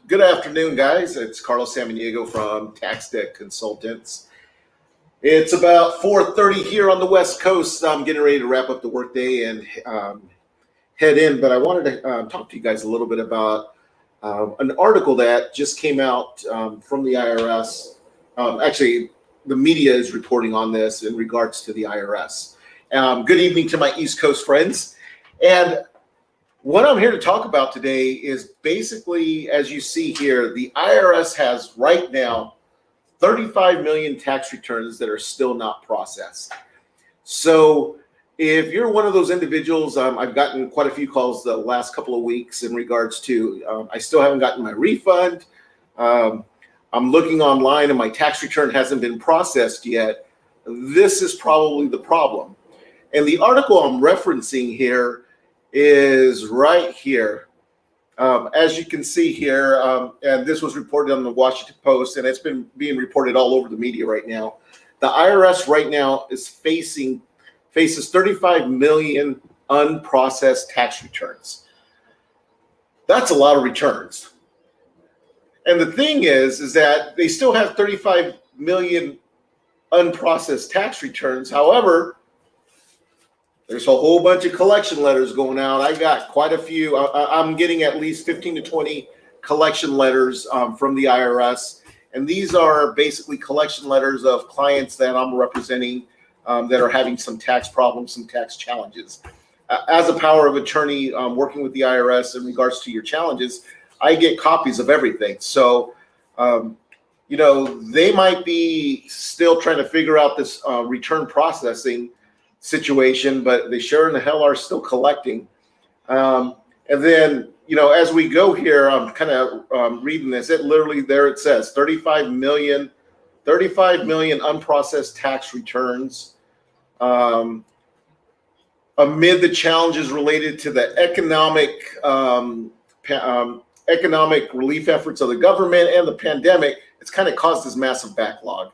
Good afternoon, guys. It's Carlos Samaniego from Tax Debt Consultants. It's about 4:30 here on the West Coast. I'm getting ready to wrap up the workday and head in, but I wanted to talk to you guys a little bit about an article that just came out from the IRS. Actually, the media is reporting on this in regards to the IRS. Good evening to my East Coast friends. And what I'm here to talk about today is basically, as you see here, the IRS has right now 35 million tax returns that are still not processed. So if you're one of those individuals, I've gotten quite a few calls the last couple of weeks in regards to, I still haven't gotten my refund. I'm looking online and my tax return hasn't been processed yet. This is probably the problem. And the article I'm referencing here is right here. As you can see here, and this was reported on the Washington Post, and it's been being reported all over the media right now. The IRS right now is faces 35 million unprocessed tax returns. That's a lot of returns. And the thing is that they still have 35 million unprocessed tax returns. However, there's a whole bunch of collection letters going out. I got quite a few. I'm getting at least 15 to 20 collection letters from the IRS. And these are basically collection letters of clients that I'm representing that are having some tax problems, some tax challenges. As a power of attorney working with the IRS in regards to your challenges, I get copies of everything. So, they might be still trying to figure out this return processing situation, but they sure in the hell are still collecting. And then, as we go here, I'm kind of reading this. It literally there it says 35 million unprocessed tax returns amid the challenges related to the economic relief efforts of the government and the pandemic. It's kind of caused this massive backlog.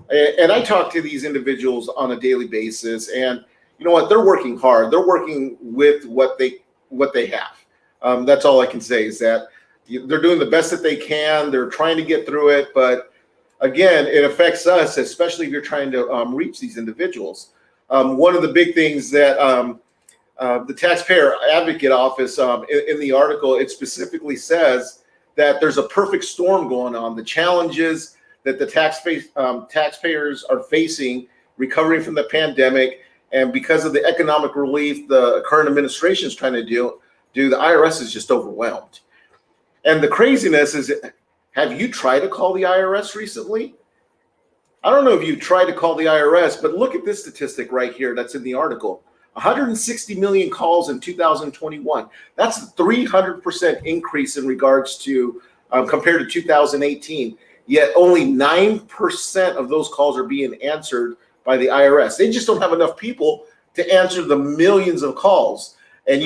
And I talk to these individuals on a daily basis, and you know what? They're working hard. They're working with what they have. That's all I can say is that they're doing the best that they can. They're trying to get through it, but again, it affects us, especially if you're trying to reach these individuals. One of the big things that the Taxpayer Advocate Office in the article, it specifically says that there's a perfect storm going on. The challenges that the taxpayers are facing recovering from the pandemic, and because of the economic relief the current administration is trying to do, the IRS is just overwhelmed. And the craziness is, have you tried to call the IRS recently? I don't know if you tried to call the IRS, but look at this statistic right here that's in the article. 160 million calls in 2021. That's a 300% increase in regards to compared to 2018. Yet only 9% of those calls are being answered by the IRS. They just don't have enough people to answer the millions of calls. And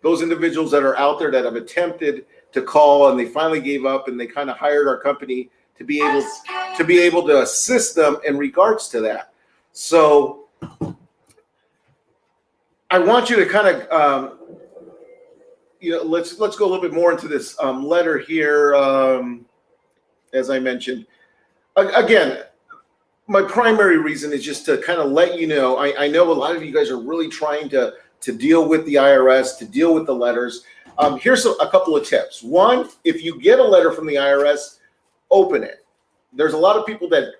those individuals that are out there that have attempted to call and they finally gave up and they kind of hired our company to be able to assist them in regards to that. So I want you to kind of let's go a little bit more into this letter here. As I mentioned, again, my primary reason is just to kind of let you know, I know a lot of you guys are really trying to deal with the IRS, to deal with the letters. Here's a couple of tips. One, if you get a letter from the IRS, open it. There's a lot of people that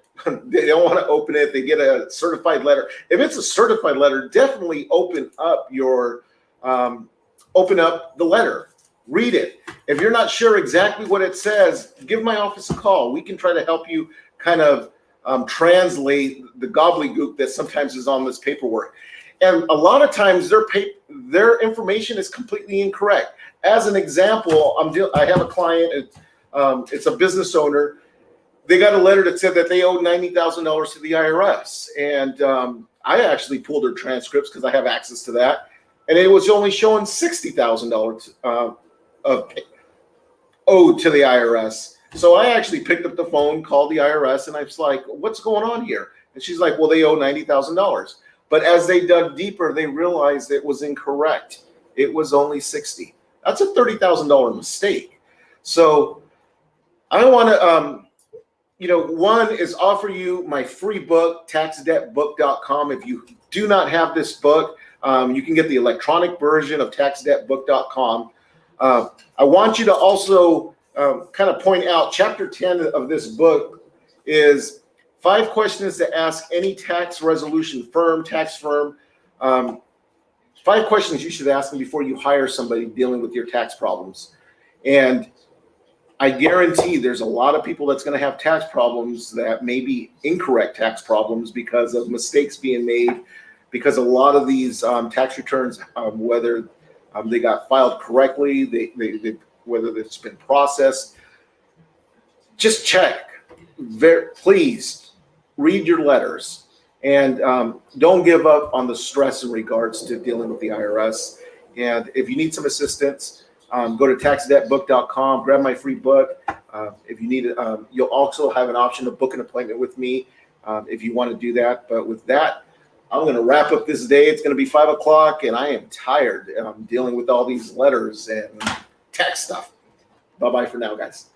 they don't want to open it. They get a certified letter. If it's a certified letter, definitely open up the letter. Read it. If you're not sure exactly what it says, give my office a call. We can try to help you kind of translate the gobbledygook that sometimes is on this paperwork. And a lot of times their information is completely incorrect. As an example, I have a client, it's a business owner. They got a letter that said that they owed $90,000 to the IRS. And I actually pulled their transcripts because I have access to that. And it was only showing $60,000 owed to the IRS. So I actually picked up the phone, called the IRS, and I was like, what's going on here? And she's like, well, they owe $90,000. But as they dug deeper, they realized it was incorrect. It was only $60,000. That's a $30,000 mistake. So I want to, one is offer you my free book, taxdebtbook.com. If you do not have this book, you can get the electronic version of taxdebtbook.com. I want you to also kind of point out chapter 10 of this book is 5 questions to ask any tax resolution firm, tax firm. 5 questions you should ask them before you hire somebody dealing with your tax problems. And I guarantee there's a lot of people that's going to have tax problems that may be incorrect tax problems because of mistakes being made, because a lot of these tax returns, whether they got filed correctly, whether it's been processed, just check. Please read your letters and don't give up on the stress in regards to dealing with the IRS. And if you need some assistance, go to taxdebtbook.com, grab my free book. If you need it, you'll also have an option to book an appointment with me if you want to do that. But with that, I'm going to wrap up this day. It's going to be 5 o'clock, and I am tired dealing with all these letters and tax stuff. Bye-bye for now, guys.